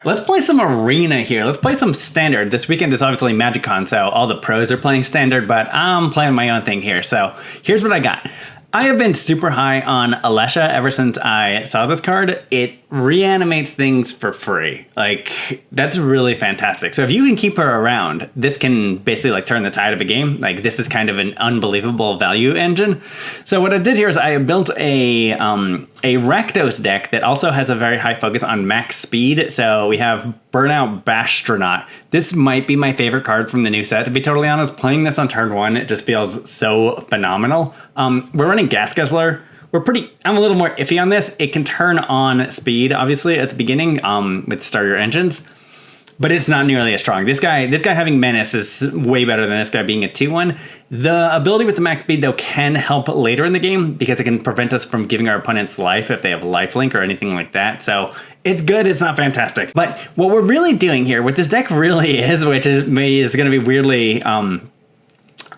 let's play some arena here. Let's play some standard. This weekend is obviously MagicCon, so all the pros are playing standard, but I'm playing my own thing here. So here's what I got. I have been super high on Alesha ever since I saw this card. It reanimates things for free. Like, that's really fantastic. So if you can keep her around, this can basically like turn the tide of a game. Like, this is kind of an unbelievable value engine. So what I did here is I built a Rakdos deck that also has a very high focus on max speed. So we have Burnout Bashtronaut. This might be my favorite card from the new set, to be totally honest. Playing this on turn 1, it just feels so phenomenal. We're running Gas Guzzler. I'm a little more iffy on this. It can turn on speed, obviously, at the beginning with starter engines, but it's not nearly as strong. This guy having Menace is way better than this guy being a 2-1. The ability with the max speed, though, can help later in the game because it can prevent us from giving our opponents life if they have lifelink or anything like that. So it's good. It's not fantastic. But what we're really doing here, what this deck really is, which is going to be weirdly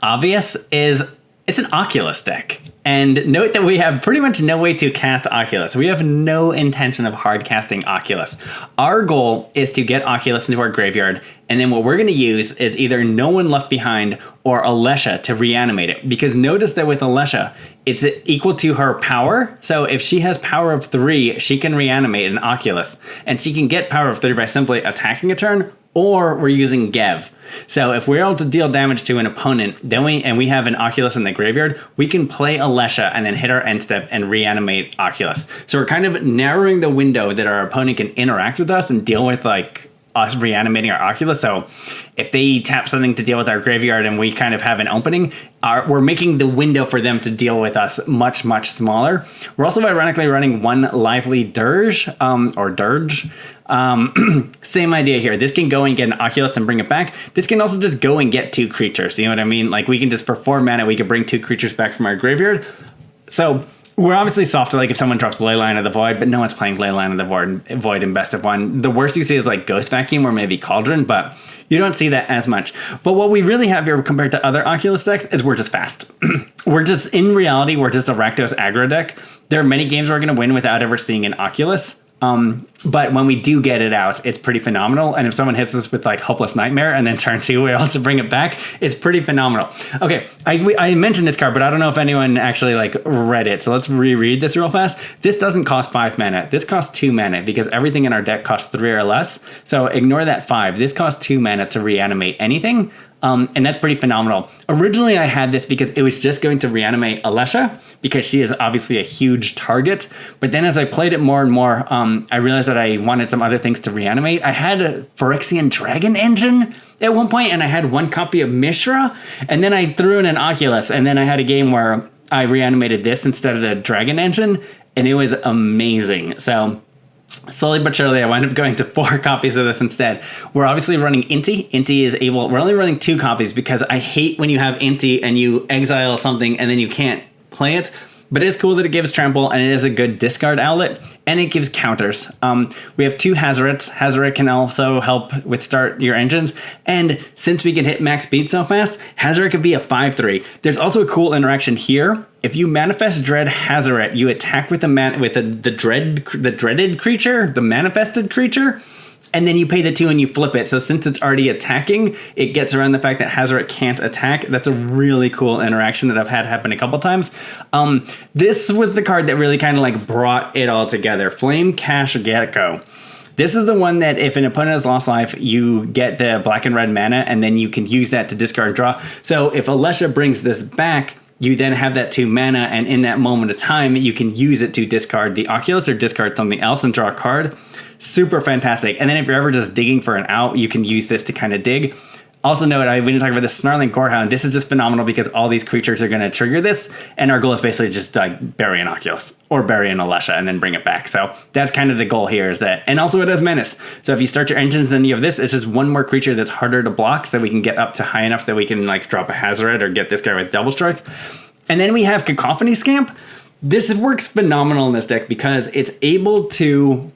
obvious, is it's an Oculus deck. And note that we have pretty much no way to cast Oculus. We have no intention of hard casting Oculus. Our goal is to get Oculus into our graveyard, and then what we're going to use is either No One Left Behind or Alesha to reanimate it. Because notice that with Alesha, it's equal to her power. So if she has power of 3, she can reanimate an Oculus. And she can get power of 3 by simply attacking a turn, or we're using Gev. So if we're able to deal damage to an opponent, then we have an Oculus in the graveyard, we can play Alesha and then hit our end step and reanimate Oculus. So we're kind of narrowing the window that our opponent can interact with us and deal with like us reanimating our Oculus. So if they tap something to deal with our graveyard and we kind of have an opening, we're making the window for them to deal with us much, much smaller. We're also ironically running one Lively Dirge, or Dirge. Same idea here. This can go and get an Oculus and bring it back. This can also just go and get 2 creatures. You know what I mean? Like, we can just for 4 mana, we can bring 2 creatures back from our graveyard. So we're obviously softer, like if someone drops Leyline of the Void, but no one's playing Leyline of the Void in best of 1. The worst you see is like Ghost Vacuum or maybe Cauldron, but you don't see that as much. But what we really have here compared to other Oculus decks is we're just fast. In reality, we're just a Rakdos aggro deck. There are many games we're going to win without ever seeing an Oculus. But when we do get it out, it's pretty phenomenal. And if someone hits us with like Hopeless Nightmare and then turn 2, we're able to bring it back, it's pretty phenomenal. Okay, I mentioned this card, but I don't know if anyone actually like read it. So let's reread this real fast. This doesn't cost 5 mana. This costs 2 mana because everything in our deck costs 3 or less. So ignore that 5. This costs 2 mana to reanimate anything. And that's pretty phenomenal. Originally, I had this because it was just going to reanimate Alesha because she is obviously a huge target. But then as I played it more and more, I realized that I wanted some other things to reanimate. I had a Phyrexian Dragon Engine at one point, and I had 1 copy of Mishra. And then I threw in an Oculus, and then I had a game where I reanimated this instead of the Dragon Engine, and it was amazing. So slowly but surely, I wound up going to 4 copies of this instead. We're obviously running Inti. We're only running 2 copies because I hate when you have Inti and you exile something and then you can't play it. But it's cool that it gives trample and it is a good discard outlet and it gives counters. We have 2 Hazorets. Hazoret can also help with start your engines. And since we can hit max speed so fast, Hazoret could be a 5/3. There's also a cool interaction here. If you manifest Dread Hazoret, you attack with the dreaded creature, the manifested creature, and then you pay the 2 and you flip it. So since it's already attacking, it gets around the fact that Hazoret can't attack. That's a really cool interaction that I've had happen a couple times. This was the card that really kind of like brought it all together. Flamecache Gecko. This is the one that if an opponent has lost life, you get the black and red mana, and then you can use that to discard and draw. So if Alesha brings this back, you then have that 2 mana, and in that moment of time, you can use it to discard the Oculus or discard something else and draw a card. Super fantastic. And then if you're ever just digging for an out, you can use this to kind of dig. Also note, we didn't talk about the Snarling Gorehound. This is just phenomenal because all these creatures are going to trigger this, and our goal is basically just bury an Oculus or bury an Alesha and then bring it back. So that's kind of the goal here, is that, and also it has Menace. So if you start your engines, then you have this. It's just 1 more creature that's harder to block, so that we can get up to high enough that we can like drop a Hazoret or get this guy with Double Strike. And then we have Cacophony Scamp. This works phenomenal in this deck because it's able to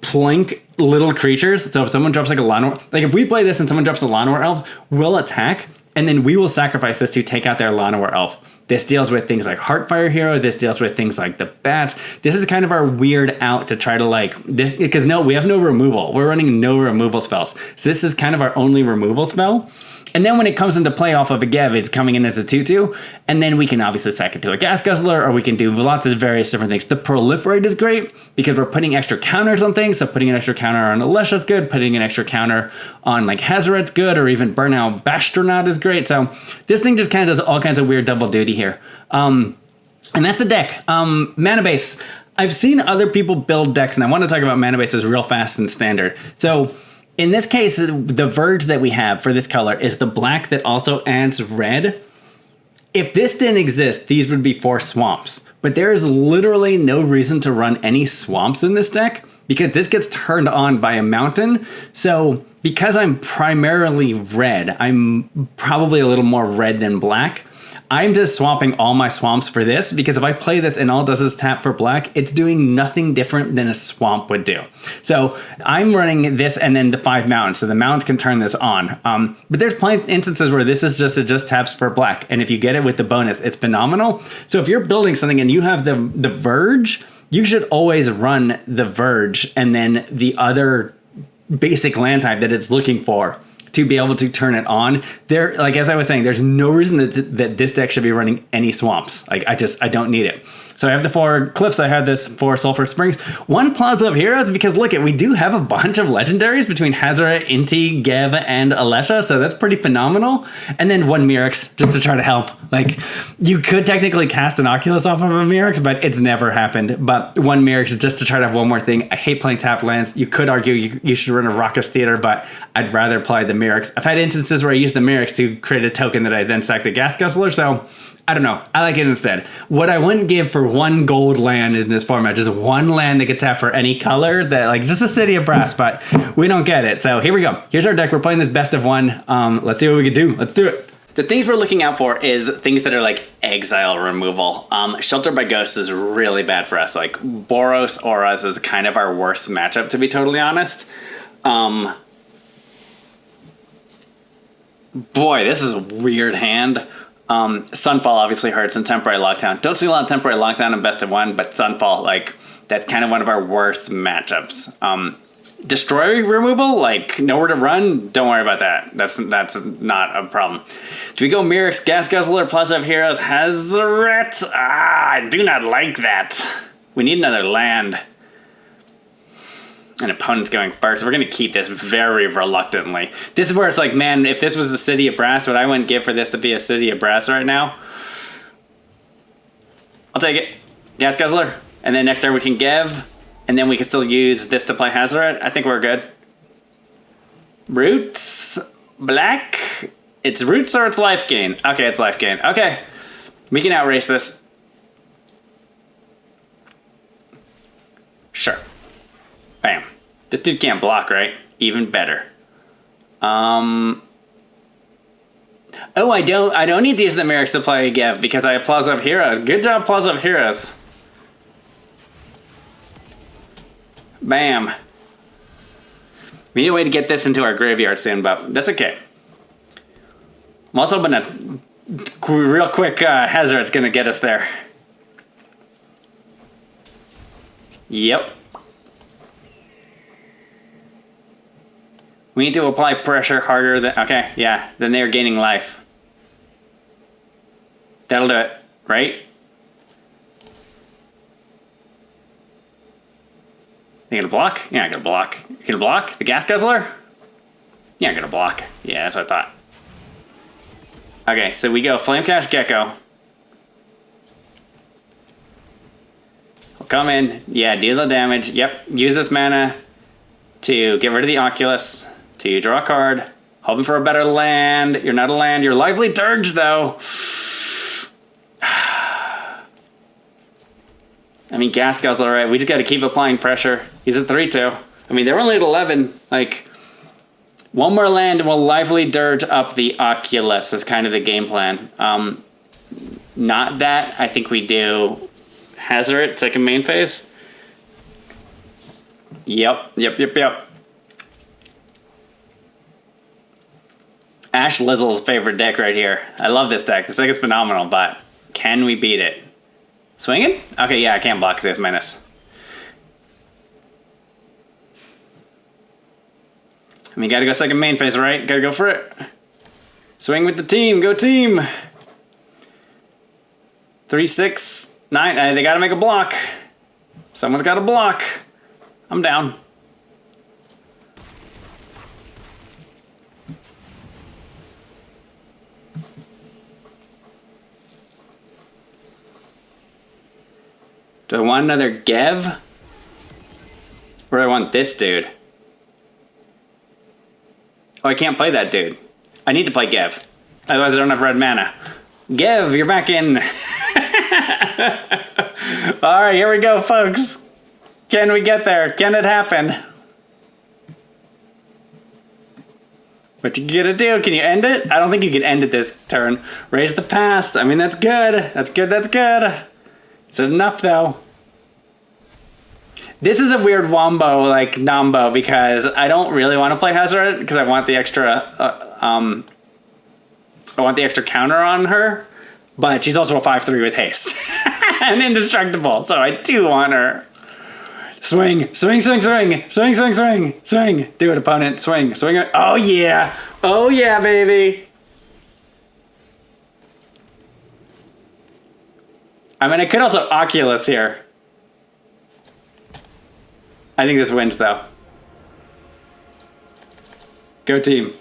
plink little creatures. So if someone drops like a Llanowar, like if we play this and someone drops a Llanowar Elves, we'll attack and then we will sacrifice this to take out their Llanowar Elf. This deals with things like Heartfire Hero. This deals with things like the Bats. This is kind of our weird out to try to like this, because no, we have no removal. We're running no removal spells. So this is kind of our only removal spell. And then when it comes into play off of a Gev, it's coming in as a 2/2, and then we can obviously sack it to a Gas Guzzler, or we can do lots of various different things. The Proliferate is great because we're putting extra counters on things, so putting an extra counter on Alesha is good, putting an extra counter on like Hazoret's good, or even Burnout Bashtronaut is great. So this thing just kind of does all kinds of weird double duty here. And that's the deck. Mana base. I've seen other people build decks, and I want to talk about mana bases real fast and standard. So in this case, the Verge that we have for this color is the black that also adds red. If this didn't exist, these would be 4 swamps. But there is literally no reason to run any swamps in this deck because this gets turned on by a mountain. So because I'm primarily red, I'm probably a little more red than black. I'm just swapping all my swamps for this because if I play this and all it does is tap for black, it's doing nothing different than a swamp would do. So I'm running this and then the 5 mountains, so the mountains can turn this on. But there's plenty of instances where this is just, it just taps for black, and if you get it with the bonus, it's phenomenal. So if you're building something and you have the Verge, you should always run the Verge and then the other basic land type that it's looking for to be able to turn it on. There, like as I was saying, there's no reason that this deck should be running any swamps. Like I don't need it. So I have the 4 cliffs. I have this 4 Sulfurous Springs. 1 Plaza of Heroes because look, we do have a bunch of legendaries between Hazoret, Inti, Gev, and Alesha. So that's pretty phenomenal. And then 1 Mirrex just to try to help. Like you could technically cast an Oculus off of a Mirrex, but it's never happened. But 1 Mirrex just to try to have one more thing. I hate playing tap lands. You could argue you should run a Rakdos Theater, but I'd rather play the Mirrex. I've had instances where I used the Mirrex to create a token that I then sacked the Gas Guzzler. So I don't know. I like it instead. What I wouldn't give for 1 gold land in this format, just 1 land that could tap for any color, that like just a City of Brass, but we don't get it. So here we go. Here's our deck. We're playing this best of 1. Let's see what we can do. Let's do it. The things we're looking out for is things that are like exile removal. Shelter by Ghosts is really bad for us. Like Boros Auras is kind of our worst matchup, to be totally honest. Boy, this is a weird hand. Sunfall obviously hurts, and Temporary Lockdown. Don't see a lot of Temporary Lockdown in best of 1, but Sunfall, like, that's kind of one of our worst matchups. Destroy removal, like, nowhere to run, don't worry about that. That's not a problem. Do we go Mirrex, Gas Guzzler, Plaza of Heroes, Hazoret? I do not like that. We need another land. An opponent's going first. We're going to keep this very reluctantly. This is where it's like, man, if this was the City of Brass, what I wouldn't give for this to be a City of Brass right now. I'll take it. Gas Guzzler. And then next turn we can give. And then we can still use this to play Hazoret. I think we're good. Roots. Black. It's roots or it's life gain. Okay, it's life gain. Okay. We can outrace this. Sure. Bam. This dude can't block, right? Even better. Oh, I don't need to use the Mirrex to play Gev because I have Plaza of Heroes. Good job, Plaza of Heroes. Bam. We need a way to get this into our graveyard soon, but that's okay. I'm also gonna real quick Hazoret's gonna get us there. Yep. We need to apply pressure harder than... Okay, yeah. Then they're gaining life. That'll do it, right? You gonna block? You're not gonna block. You gonna block? The Gas Guzzler? You're not gonna block. Yeah, that's what I thought. Okay, so we go Flamecache Gecko. We'll come in. Yeah, deal the damage. Yep, use this mana to get rid of the Oculus. To draw a card, hoping for a better land. You're not a land. You're Lively Dirge, though. I mean, Gas Guzzler, right? We just got to keep applying pressure. He's at 3-2. I mean, they're only at 11. Like, 1 more land and we'll Lively Dirge up the Oculus is kind of the game plan. Not that. I think we do Hazoret, second main phase. Yep. Ash Lizzle's favorite deck right here. I love this deck. This deck is phenomenal, but can we beat it? Swinging? Okay, yeah, I can't block because he has menace. I mean, gotta go second main phase, right? Gotta go for it. Swing with the team. Go team. 3, 6, 9. They gotta make a block. Someone's gotta block. I'm down. Do I want another Gev? Or do I want this dude? Oh, I can't play that dude. I need to play Gev. Otherwise I don't have red mana. Gev, you're back in. Alright, here we go, folks. Can we get there? Can it happen? What you gonna do? Can you end it? I don't think you can end it this turn. Raise the past. I mean, that's good. That's good, that's good. Is it enough, though? This is a weird wombo, like, nombo, because I don't really want to play Hazoret, because I want the extra, counter on her, but she's also a 5/3 with haste. And indestructible, so I do want her. Swing, swing, swing, swing, swing, swing, swing, swing. Do it, opponent, swing, swing. Oh, yeah. Oh, yeah, baby. I mean, I could also Oculus here. I think this wins, though. Go team.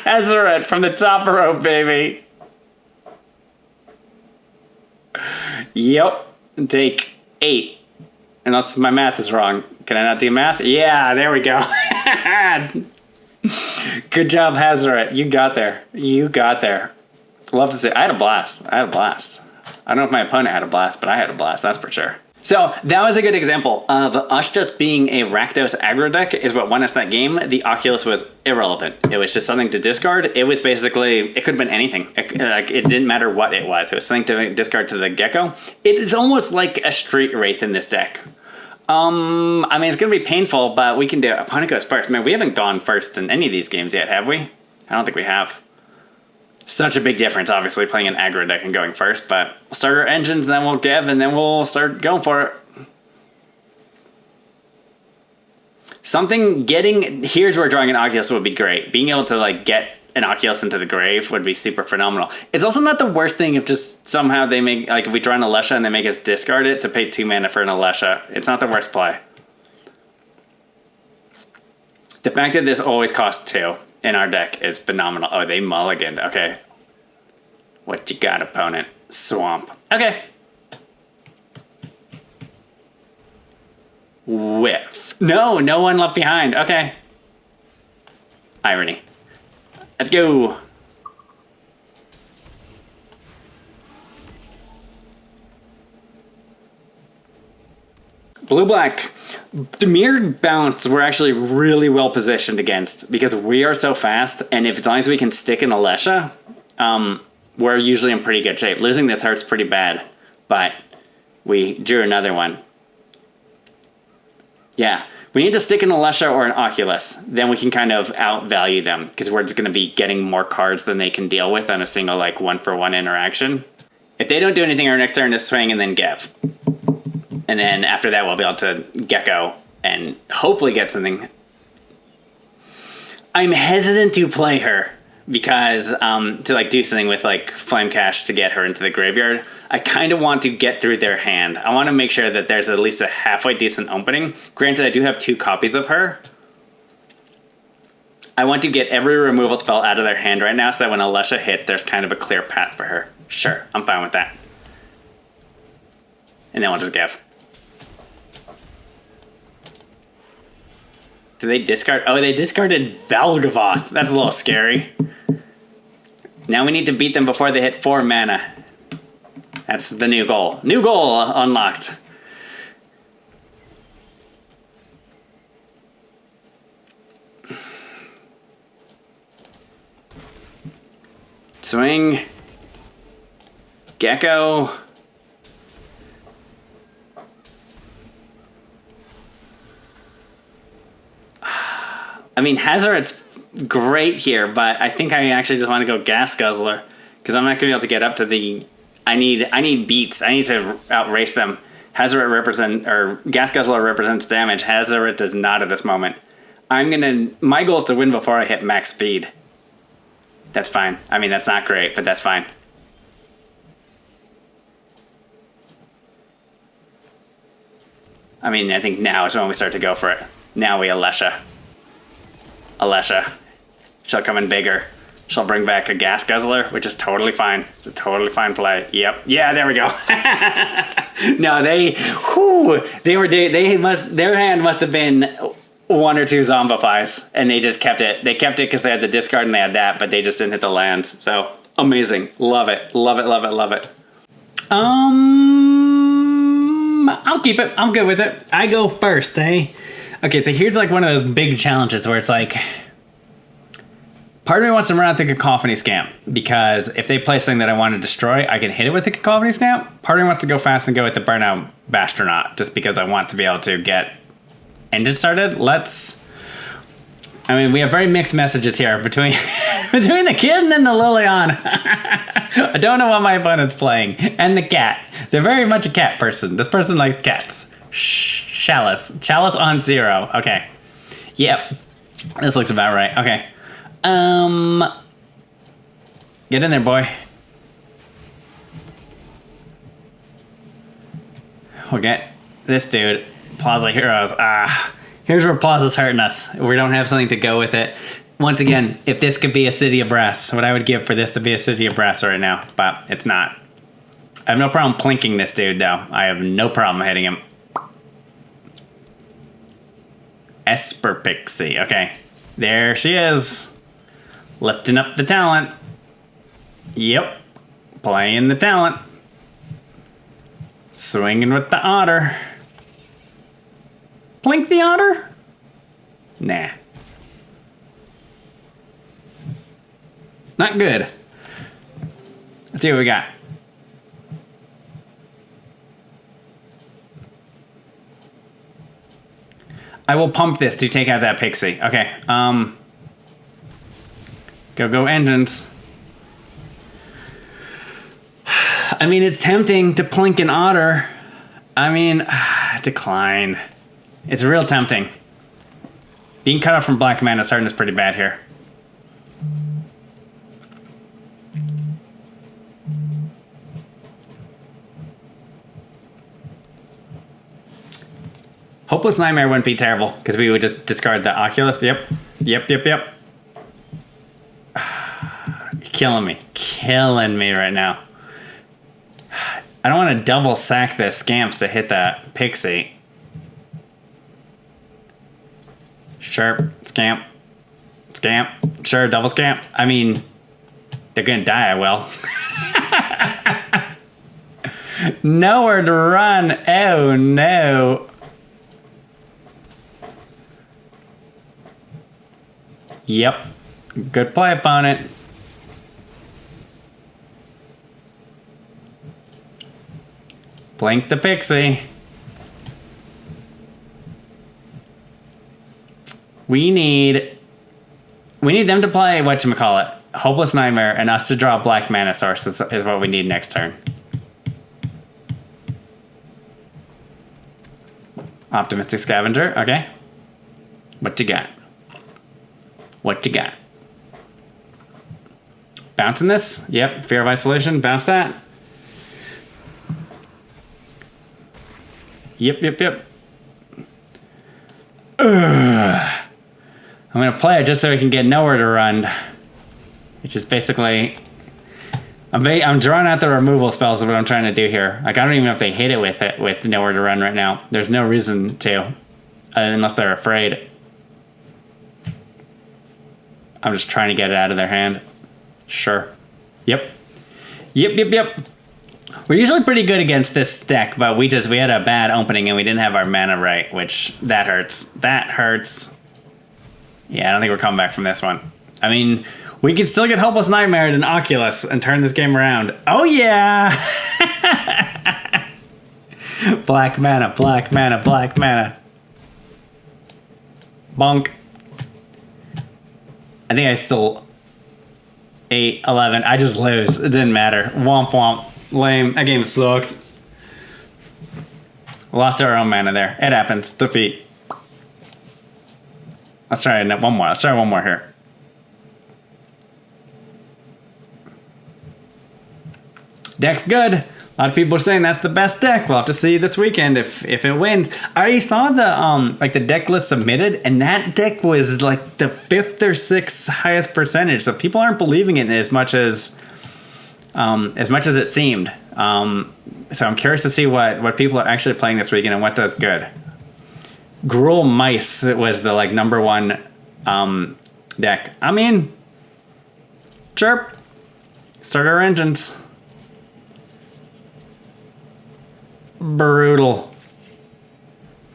Hazoret from the top rope, baby. Yep. Take 8. Unless my math is wrong. Can I not do math? Yeah, there we go. Good job, Hazoret. You got there. You got there. Love to see. I had a blast. I had a blast. I don't know if my opponent had a blast, but I had a blast, that's for sure. So that was a good example of us just being a Rakdos aggro deck is what won us that game. The Oculus was irrelevant. It was just something to discard. It was basically, it could have been anything. It didn't matter what it was. It was something to discard to the Gecko. It is almost like a Street Wraith in this deck. I mean, it's going to be painful, but we can do it. Opponent goes first. Man, we haven't gone first in any of these games yet, have we? I don't think we have. Such a big difference, obviously, playing an aggro deck and going first, but we'll start our engines, and then we'll Gev, and then we'll start going for it. Here's where drawing an Oculus would be great. Being able to, like, get an Oculus into the grave would be super phenomenal. It's also not the worst thing if just somehow they make, like, if we draw an Alesha and they make us discard it to pay 2 mana for an Alesha. It's not the worst play. The fact that this always costs 2 in our deck is phenomenal. Oh, they mulliganed. Okay. What you got, opponent? Swamp. Okay. Whiff. No, no one left behind. Okay. Irony. Let's go. Blue-black. The mirror bounce we're actually really well positioned against because we are so fast, and if as long as we can stick in Alesha, we're usually in pretty good shape. Losing this hurts pretty bad, but we drew another one. Yeah, we need to stick in Alesha or an Oculus. Then we can kind of outvalue them because we're just going to be getting more cards than they can deal with on a single like 1-for-1 interaction. If they don't do anything, our next turn is swing and then Gev. And then after that, we'll be able to Gecko and hopefully get something. I'm hesitant to play her because to like do something with like Flamecache to get her into the graveyard. I kind of want to get through their hand. I want to make sure that there's at least a halfway decent opening. Granted, I do have 2 copies of her. I want to get every removal spell out of their hand right now so that when Alesha hits, there's kind of a clear path for her. Sure, I'm fine with that. And then we'll just Gev. Do they discard? Oh, they discarded Valgavoth. That's a little scary. Now we need to beat them before they hit 4 mana. That's the new goal. New goal unlocked. Swing. Gecko. I mean, Hazoret's great here, but I think I actually just want to go Gas Guzzler because I'm not going to be able to get up to the. I need beats. I need to outrace them. Gas Guzzler represents damage. Hazoret does not at this moment. My goal is to win before I hit max speed. That's fine. I mean, that's not great, but that's fine. I mean, I think now is when we start to go for it. Now we Alesha. She'll come in bigger. She'll bring back a Gas Guzzler, which is totally fine. It's a totally fine play. Yep. Yeah, there we go. No, their hand must have been one or two Zombifies, and they just kept it. They kept it because they had the discard and they had that, but they just didn't hit the lands. So amazing. Love it. Love it, love it, love it. I'll keep it. I'm good with it. I go first, eh? Okay, so here's like one of those big challenges where it's like, part of me wants to run out the Cacophony Scamp because if they play something that I want to destroy, I can hit it with the Cacophony Scamp. Part of me wants to go fast and go with the Burnout Bashtronaut just because I want to be able to get ended started. We have very mixed messages here between the kitten and the Liliana. I don't know what my opponent's playing. And the cat. They're very much a cat person. This person likes cats. Chalice on 0. Okay. Yep. This looks about right. Okay. Get in there, boy. We'll get this dude. Plaza of Heroes. Here's where Plaza's hurting us. We don't have something to go with it. Once again, if this could be a City of Brass, what I would give for this to be a City of Brass right now, but it's not. I have no problem plinking this dude, though. I have no problem hitting him. Esper Pixie. Okay. There she is. Lifting up the talent. Yep. Playing the talent. Swinging with the otter. Plink the otter? Nah. Not good. Let's see what we got. I will pump this to take out that pixie. Okay. Go engines. I mean, it's tempting to plink an otter. I mean, decline. It's real tempting. Being cut off from black mana starting is pretty bad here. Hopeless Nightmare wouldn't be terrible because we would just discard the Oculus. Yep. You're killing me right now. I don't want to double sack the Scamps to hit that Pixie. Sure, Scamp. Sure, double Scamp. I mean, they're gonna die, I will. Nowhere to run. Oh no. Yep. Good play, opponent. Blink the Pixie. We need them to play whatchamacallit, Hopeless Nightmare, and us to draw a black mana source is what we need next turn. Optimistic Scavenger, okay. What you got? Bouncing this? Yep, Fear of Isolation, bounce that. Yep. Ugh. I'm going to play it just so we can get Nowhere to Run. Which is basically... I'm drawing out the removal spells of what I'm trying to do here. Like, I don't even know if they hit it with Nowhere to Run right now. There's no reason to. Unless they're afraid. I'm just trying to get it out of their hand. Sure. Yep. We're usually pretty good against this deck, but we had a bad opening and we didn't have our mana right, which that hurts. Yeah, I don't think we're coming back from this one. I mean, we can still get Hopeless Nightmare and Oculus and turn this game around. Oh yeah! Black mana. Bonk. I think I still 8, 11. I just lose. It didn't matter. Womp womp. Lame. That game sucked. Lost our own mana there. It happens. Defeat. Let's try one more. Let's try one more here. Deck's good. A lot of people are saying that's the best deck. We'll have to see this weekend if it wins. I saw the the deck list submitted, and that deck was like the 5th or 6th highest percentage. So people aren't believing it as much as it seemed. So I'm curious to see what people are actually playing this weekend and what does good. Gruul Mice was the number one deck. I mean, chirp. Start our engines. Brutal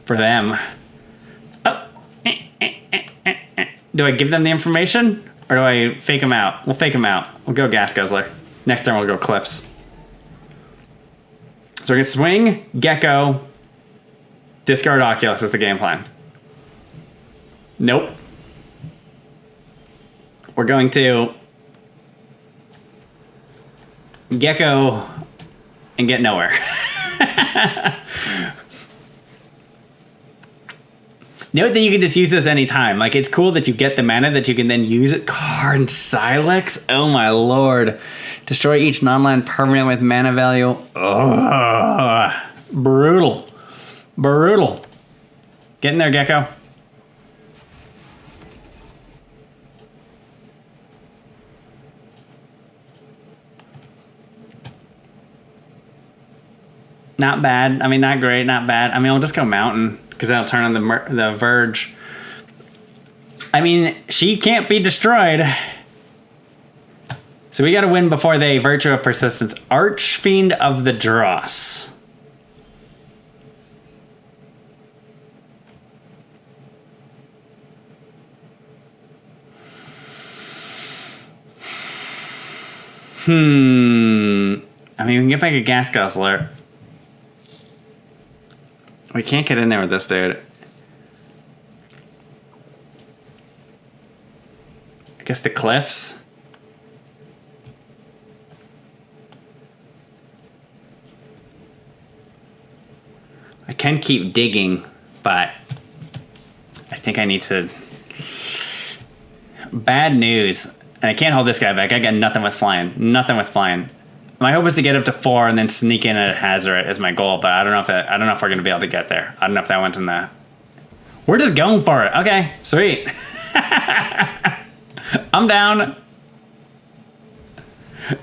for them. Oh. Do I give them the information or do I fake them out? We'll fake them out. We'll go Gas Guzzler. Next turn we'll go Cliffs. So we're gonna swing Gecko. Discard Oculus is the game plan. Nope. We're going to Gecko and get nowhere. Note that you can just use this anytime. It's cool that you get the mana that you can then use it. Karn Silex? Oh my lord. Destroy each non-land permanent with mana value. Ugh. Brutal. Brutal. Get in there, Gecko. Not bad. I mean, not great, not bad. I mean, I'll just go Mountain because that'll turn on the Verge. I mean, she can't be destroyed. So we got to win before they Virtue of Persistence. Archfiend of the Dross. I mean, we can get back a Gas Guzzler. We can't get in there with this dude. I guess the Cliffs. I can keep digging, but I think I need to... Bad news. And I can't hold this guy back. I got nothing with flying. Nothing with flying. My hope is to get up to 4 and then sneak in at Hazoret is my goal, but I don't know if we're gonna be able to get there. I don't know if that went in the... We're just going for it. Okay, sweet. I'm down.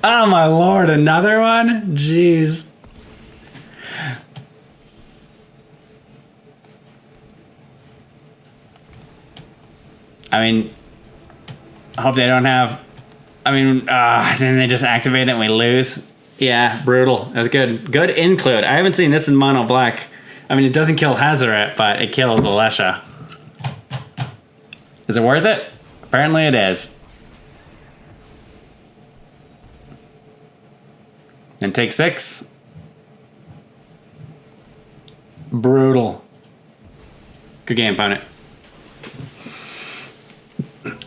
Oh my lord, another one? Jeez. I mean, I hope they don't have... I mean, then they just activate it and we lose. Yeah, brutal. That was good. Good include. I haven't seen this in mono black. I mean, it doesn't kill Hazoret, but it kills Alesha. Is it worth it? Apparently it is. And take 6. Brutal. Good game, opponent.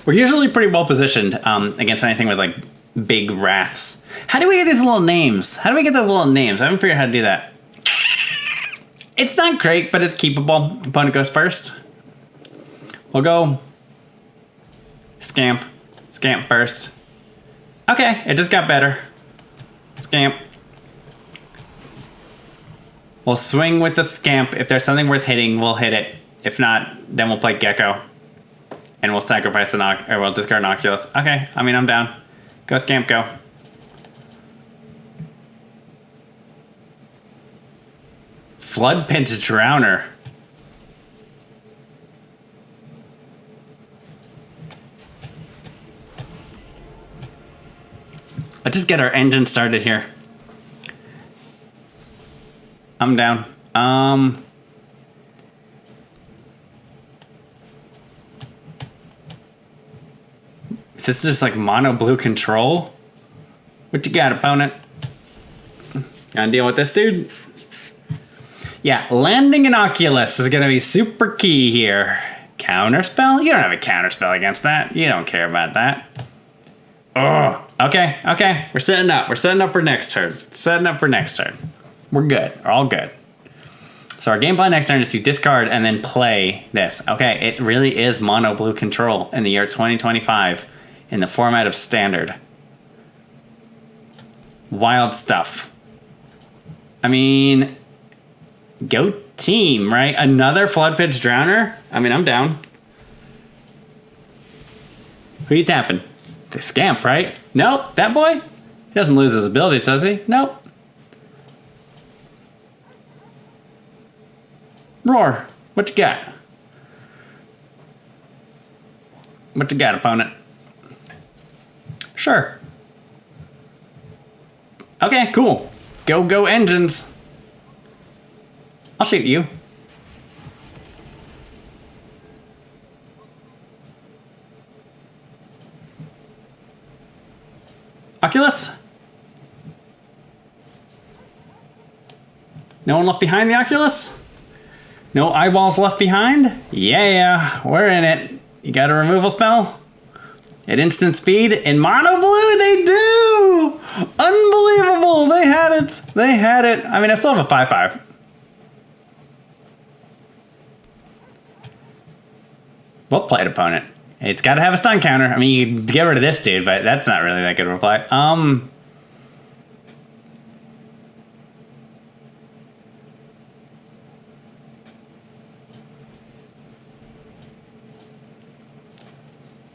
We're usually pretty well positioned against anything with big wraths. How do we get these little names? How do we get those little names? I haven't figured out how to do that. It's not great, but it's keepable. Opponent goes first. We'll go Scamp. Scamp first. Okay, it just got better. Scamp. We'll swing with the Scamp. If there's something worth hitting, we'll hit it. If not, then we'll play Gecko. And we'll sacrifice or we'll discard an Oculus. Okay, I mean, I'm down. Go Scamp, go. Floodpit Drowner. Let's just get our engine started here. I'm down. Is this just mono blue control? What you got, opponent? Gonna deal with this dude? Yeah, landing an Oculus is gonna be super key here. Counterspell? You don't have a counterspell against that. You don't care about that. Oh, okay, okay. We're setting up. We're setting up for next turn. Setting up for next turn. We're good. We're all good. So our game plan next turn is to discard and then play this. Okay, it really is mono blue control in the year 2025 in the format of standard. Wild stuff. I mean, go team, right? Another Flood Pitch Drowner? I mean, I'm down. Who you tapping? The Scamp, right? Nope, that boy? He doesn't lose his abilities, does he? Nope. Roar, what you got? What you got, opponent? Sure. Okay, cool. Go engines. I'll shoot you. Oculus? No one left behind the Oculus? No eyeballs left behind? Yeah, we're in it. You got a removal spell? At instant speed? In mono blue, they do! Unbelievable! They had it. They had it. I mean, I still have a 5/5. Well played, opponent. It's got to have a stun counter. I mean, you can get rid of this dude, but that's not really that good of a play.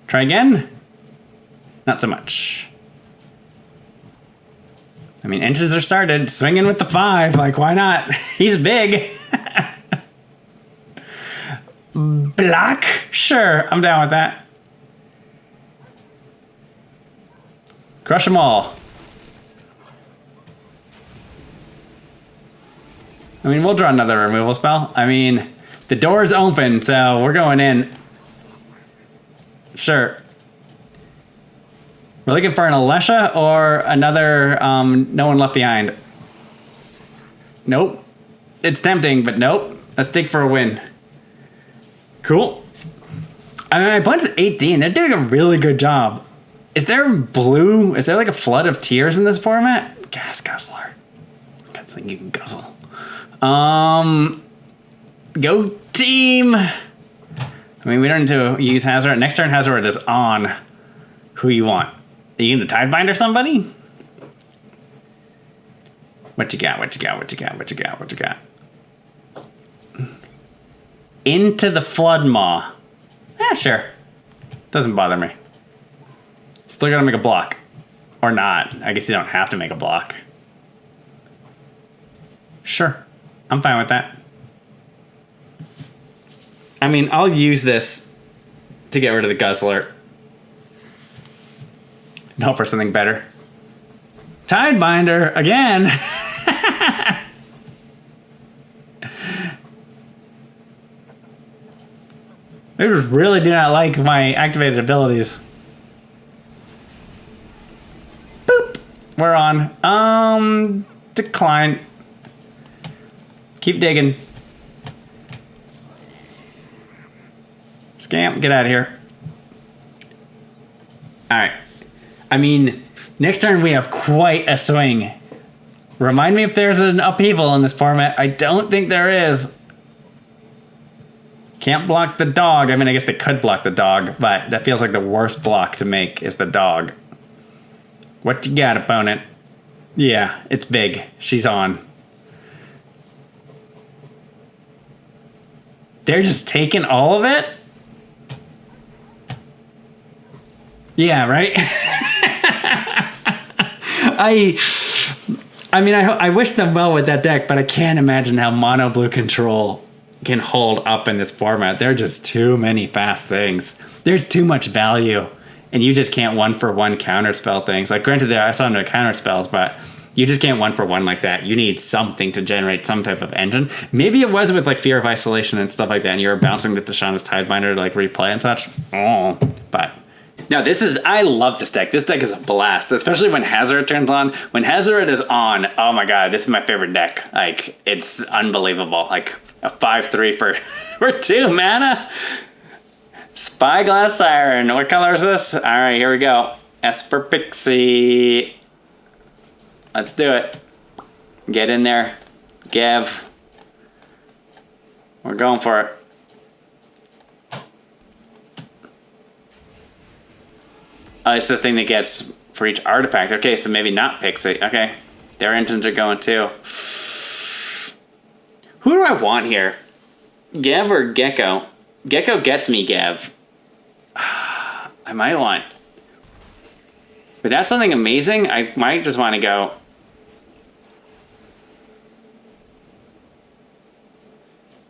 Try again? Not so much. I mean, engines are started. Swinging with the 5. Like, why not? He's big. Block? Sure, I'm down with that. Crush them all. I mean, we'll draw another removal spell. I mean, the door's open, so we're going in. Sure. We're looking for an Alesha or another No One Left Behind. Nope. It's tempting, but nope. Let's dig for a win. Cool. I mean, my opponent's 18. They're doing a really good job. Is there blue? Is there like a flood of tears in this format? Gas Guzzler. Good thing you can guzzle. Go team. I mean, we don't need to use Hazoret. Next turn, Hazoret is on. Who you want? Are you going to Tidebinder somebody? What you got? What you got? What you got? What you got? What you got? Into the Flood Maw. Yeah, sure. Doesn't bother me. Still gotta make a block. Or not. I guess you don't have to make a block. Sure. I'm fine with that. I mean, I'll use this to get rid of the Guzzler. And hope for something better. Tidebinder again. I really do not like my activated abilities. Boop. We're on. Decline. Keep digging. Scamp, get out of here. Alright. I mean, next turn we have quite a swing. Remind me if there's an upheaval in this format. I don't think there is. Can't block the dog. I mean, I guess they could block the dog, but that feels like the worst block to make is the dog. What you got, opponent? Yeah, it's big. She's on. They're just taking all of it? Yeah, right? I mean, I wish them well with that deck, but I can't imagine how mono blue control can hold up in this format. There are just too many fast things. There's too much value, and you just can't one-for-one counterspell things. Like, granted, there are some counterspells, but you just can't one-for-one like that. You need something to generate some type of engine. Maybe it was with, like, Fear of Isolation and stuff like that, and you were bouncing with Tashana's Tidebinder to, like, replay and such. Oh, but... Now, I love this deck. This deck is a blast, especially when Hazoret turns on. When Hazoret is on, oh my god, this is my favorite deck. Like, it's unbelievable. Like, a 5/3 for 2 mana. Spyglass Siren. What color is this? All right, here we go. Esper Pixie. Let's do it. Get in there. Gav. We're going for it. Oh, it's the thing that gets for each artifact. Okay, so maybe not Pixie. Okay. Their engines are going too. Who do I want here? Gav or Gecko? Gecko gets me, Gav. I might want... Without something amazing, I might just want to go...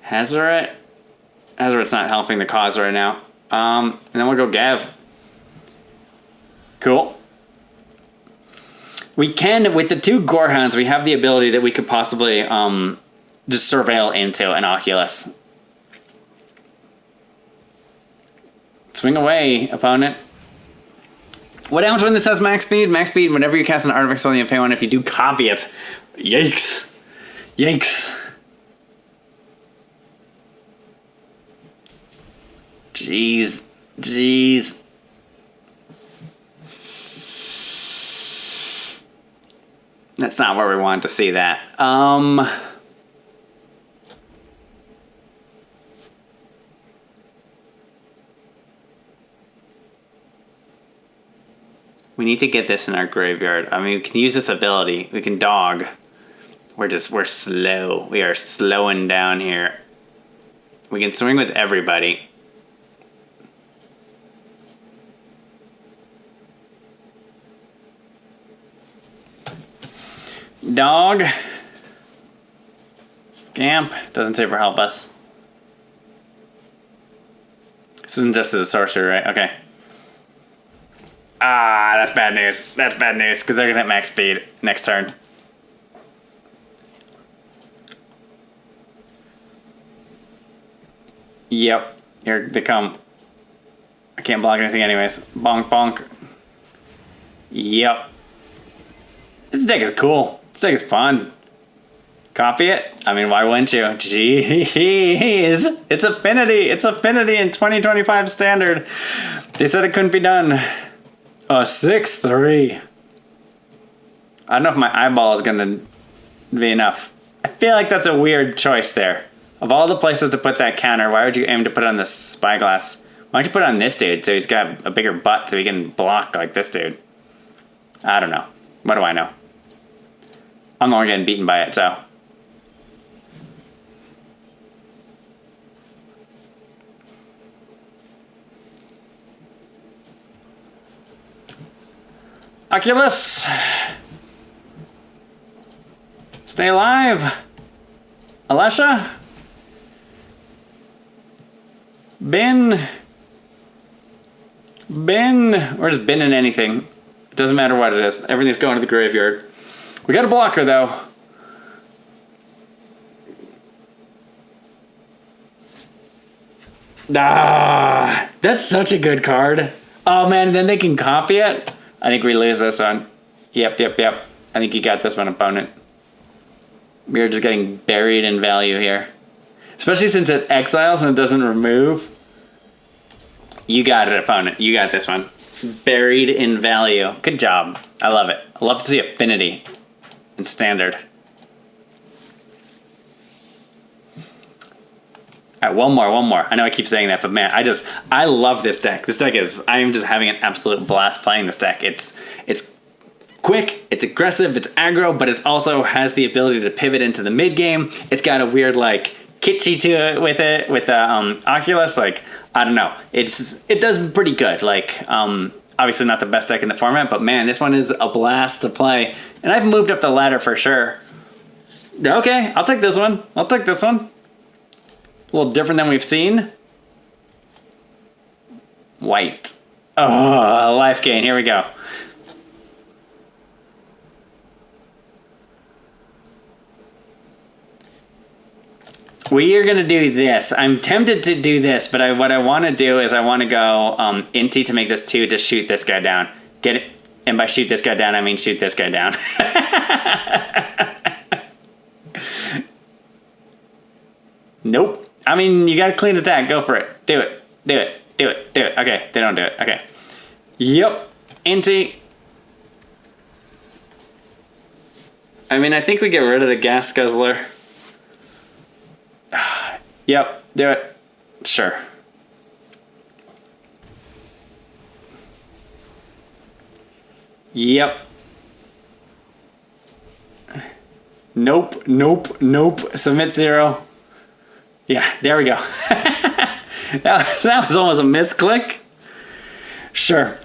Hazoret? Hazoret's not helping the cause right now. And then we'll go Gav. Cool. We can, with the 2 Gorehounds, we have the ability that we could possibly just surveil into an Oculus. Swing away, opponent. What happens when this has max speed? Max speed, whenever you cast an artifact on you pay 1, if you do copy it. Yikes. Yikes. Jeez. Jeez. That's not where we wanted to see that. We need to get this in our graveyard. I mean, we can use this ability. We can dog. We're slow. We are slowing down here. We can swing with everybody. Dog. Scamp. Doesn't super help us. This isn't just as a sorcerer, right? Okay. Ah, that's bad news. That's bad news, because they're going to hit max speed next turn. Yep. Here they come. I can't block anything anyways. Bonk, bonk. Yep. This deck is cool. This deck is fun. Copy it? I mean, why wouldn't you? Jeez. It's Affinity. It's Affinity in 2025 Standard. They said it couldn't be done. 6-3. I don't know if my eyeball is going to be enough. I feel like that's a weird choice there. Of all the places to put that counter, why would you aim to put it on this Spyglass? Why don't you put it on this dude so he's got a bigger butt so he can block like this dude? I don't know. What do I know? I'm the one getting beaten by it, so... Oculus! Stay alive! Alesha? Bin? We're just binning anything. It doesn't matter what it is. Everything's going to the graveyard. We got a blocker, though. Ah, that's such a good card. Oh, man, and then they can copy it? I think we lose this one. Yep. I think you got this one, opponent. We are just getting buried in value here. Especially since it exiles and it doesn't remove. You got it, opponent. You got this one. Buried in value. Good job. I love it. I love to see Affinity in Standard. All right, one more. I know I keep saying that, but man, I love this deck. This deck I am just having an absolute blast playing this deck. It's quick, it's aggressive, it's aggro, but it also has the ability to pivot into the mid game. It's got a weird like kitschy to it with the Oculus. Like, I don't know. It does pretty good. Like, obviously not the best deck in the format, but man, this one is a blast to play. And I've moved up the ladder for sure. Okay, I'll take this one. A little different than we've seen. White. Oh, life gain. Here we go. We are going to do this. I'm tempted to do this, but what I want to do is I want to go Inti to make this 2 to shoot this guy down. Get it? And by shoot this guy down, I mean shoot this guy down. Nope. I mean, you got a clean attack. Go for it. Do it. Do it. Do it. Okay, they don't do it. Okay. Yep. Inti. I mean, I think we get rid of the Gas Guzzler. Yep. Do it. Sure. Yep. Nope, nope, nope. Submit 0. Yeah, there we go. that was almost a misclick. Sure.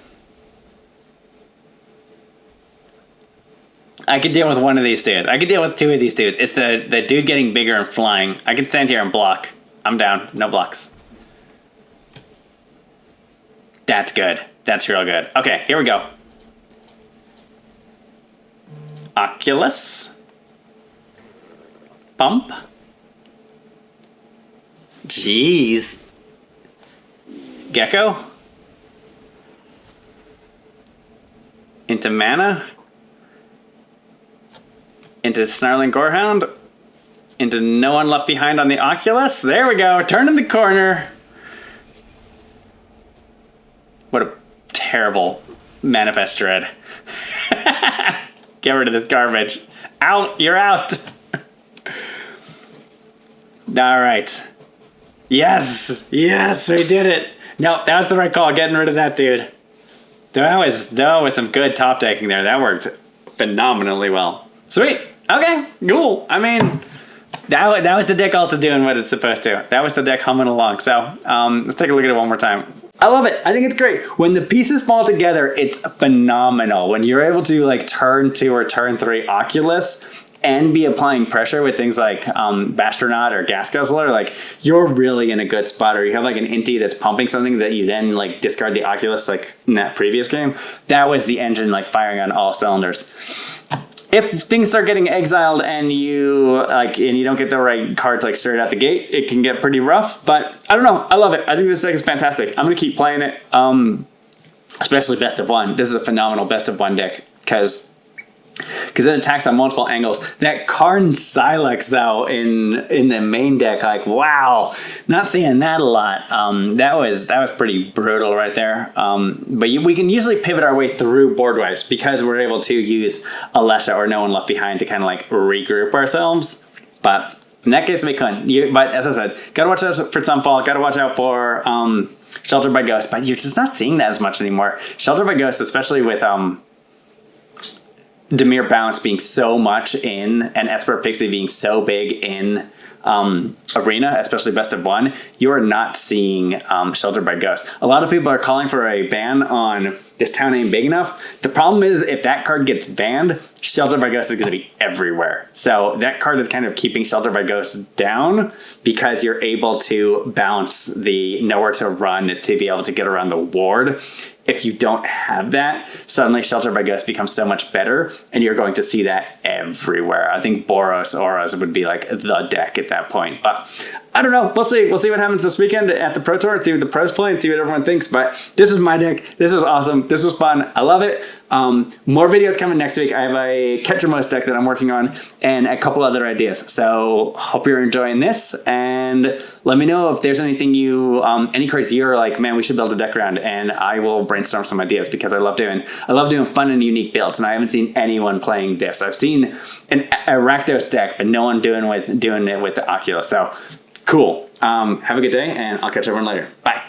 I could deal with one of these dudes. I could deal with 2 of these dudes. It's the dude getting bigger and flying. I can stand here and block. I'm down. No blocks. That's good. That's real good. Okay, here we go. Oculus. Pump. Jeez. Gecko. Into mana. Into Snarling Gorehound. Into no one left behind on the Oculus. There we go. Turning the corner. What a terrible manifest dread. Get rid of this garbage. Out. You're out. All right. Yes. Yes, we did it. No, that was the right call. Getting rid of that dude. That was some good top decking there. That worked phenomenally well. Sweet. Okay. Cool. I mean, that was the deck also doing what it's supposed to. That was the deck humming along. So let's take a look at it one more time. I love it. I think it's great. When the pieces fall together, it's phenomenal. When you're able to like turn 2 or turn 3 Oculus and be applying pressure with things like Bashtronaut or Gas Guzzler, like you're really in a good spot. Or you have like an Inti that's pumping something that you then like discard the Oculus like in that previous game. That was the engine like firing on all cylinders. If things start getting exiled and you don't get the right cards like straight out the gate, it can get pretty rough. But I don't know. I love it. I think this deck is fantastic. I'm gonna keep playing it. Especially best of 1. This is a phenomenal best of 1 deck because it attacks on multiple angles. That Karn Silex though in the main deck, like wow, not seeing that a lot. That was pretty brutal right there. But we can usually pivot our way through board wipes because we're able to use Alesha or No One Left Behind to kind of like regroup ourselves. But in that case, we couldn't. But as I said, gotta watch out for Sunfall. Gotta watch out for Sheltered by Ghost. But you're just not seeing that as much anymore. Sheltered by Ghost, especially with Dimir Bounce being so much in and Esper Pixie being so big in Arena, especially best of 1, you are not seeing Sheltered by Ghost. A lot of people are calling for a ban on This Town Ain't Big Enough. The problem is if that card gets banned, Sheltered by Ghost is going to be everywhere. So that card is kind of keeping Sheltered by Ghost down because you're able to bounce the nowhere to run to be able to get around the ward. If you don't have that, suddenly Shelter by Ghost becomes so much better, and you're going to see that everywhere. I think Boros Auras would be like the deck at that point. But I don't know. We'll see. We'll see what happens this weekend at the Pro Tour, see what the pros play, and see what everyone thinks. But this is my deck. This was awesome. This was fun. I love it. More videos coming next week. I have a Ketramos deck that I'm working on and a couple other ideas. So hope you're enjoying this, and let me know if there's anything any cards you're like, man, we should build a deck around, and I will brainstorm some ideas because I love doing fun and unique builds, and I haven't seen anyone playing this. I've seen a Rakdos deck, but no one doing it with the Oculus. So cool. Have a good day, and I'll catch everyone later. Bye.